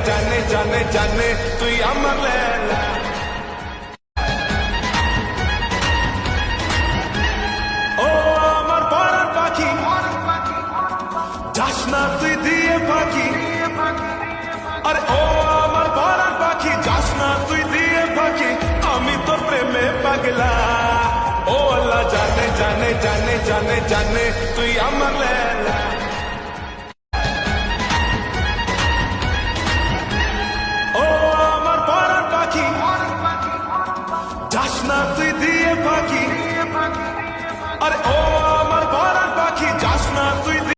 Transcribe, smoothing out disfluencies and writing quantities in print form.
জানে জানে জানে তুই আমার লেলা। ও আমার পরাণ পাখি যাস না তুই দিয়ে পাখি, আরে ও আমার পরাণ পাখি যাস না তুই দিয়ে পাখি, আমি তো প্রেমে পাগলা। ও আল্লাহ জানে জানে জানে জানে জানে তুই আমার লেলা।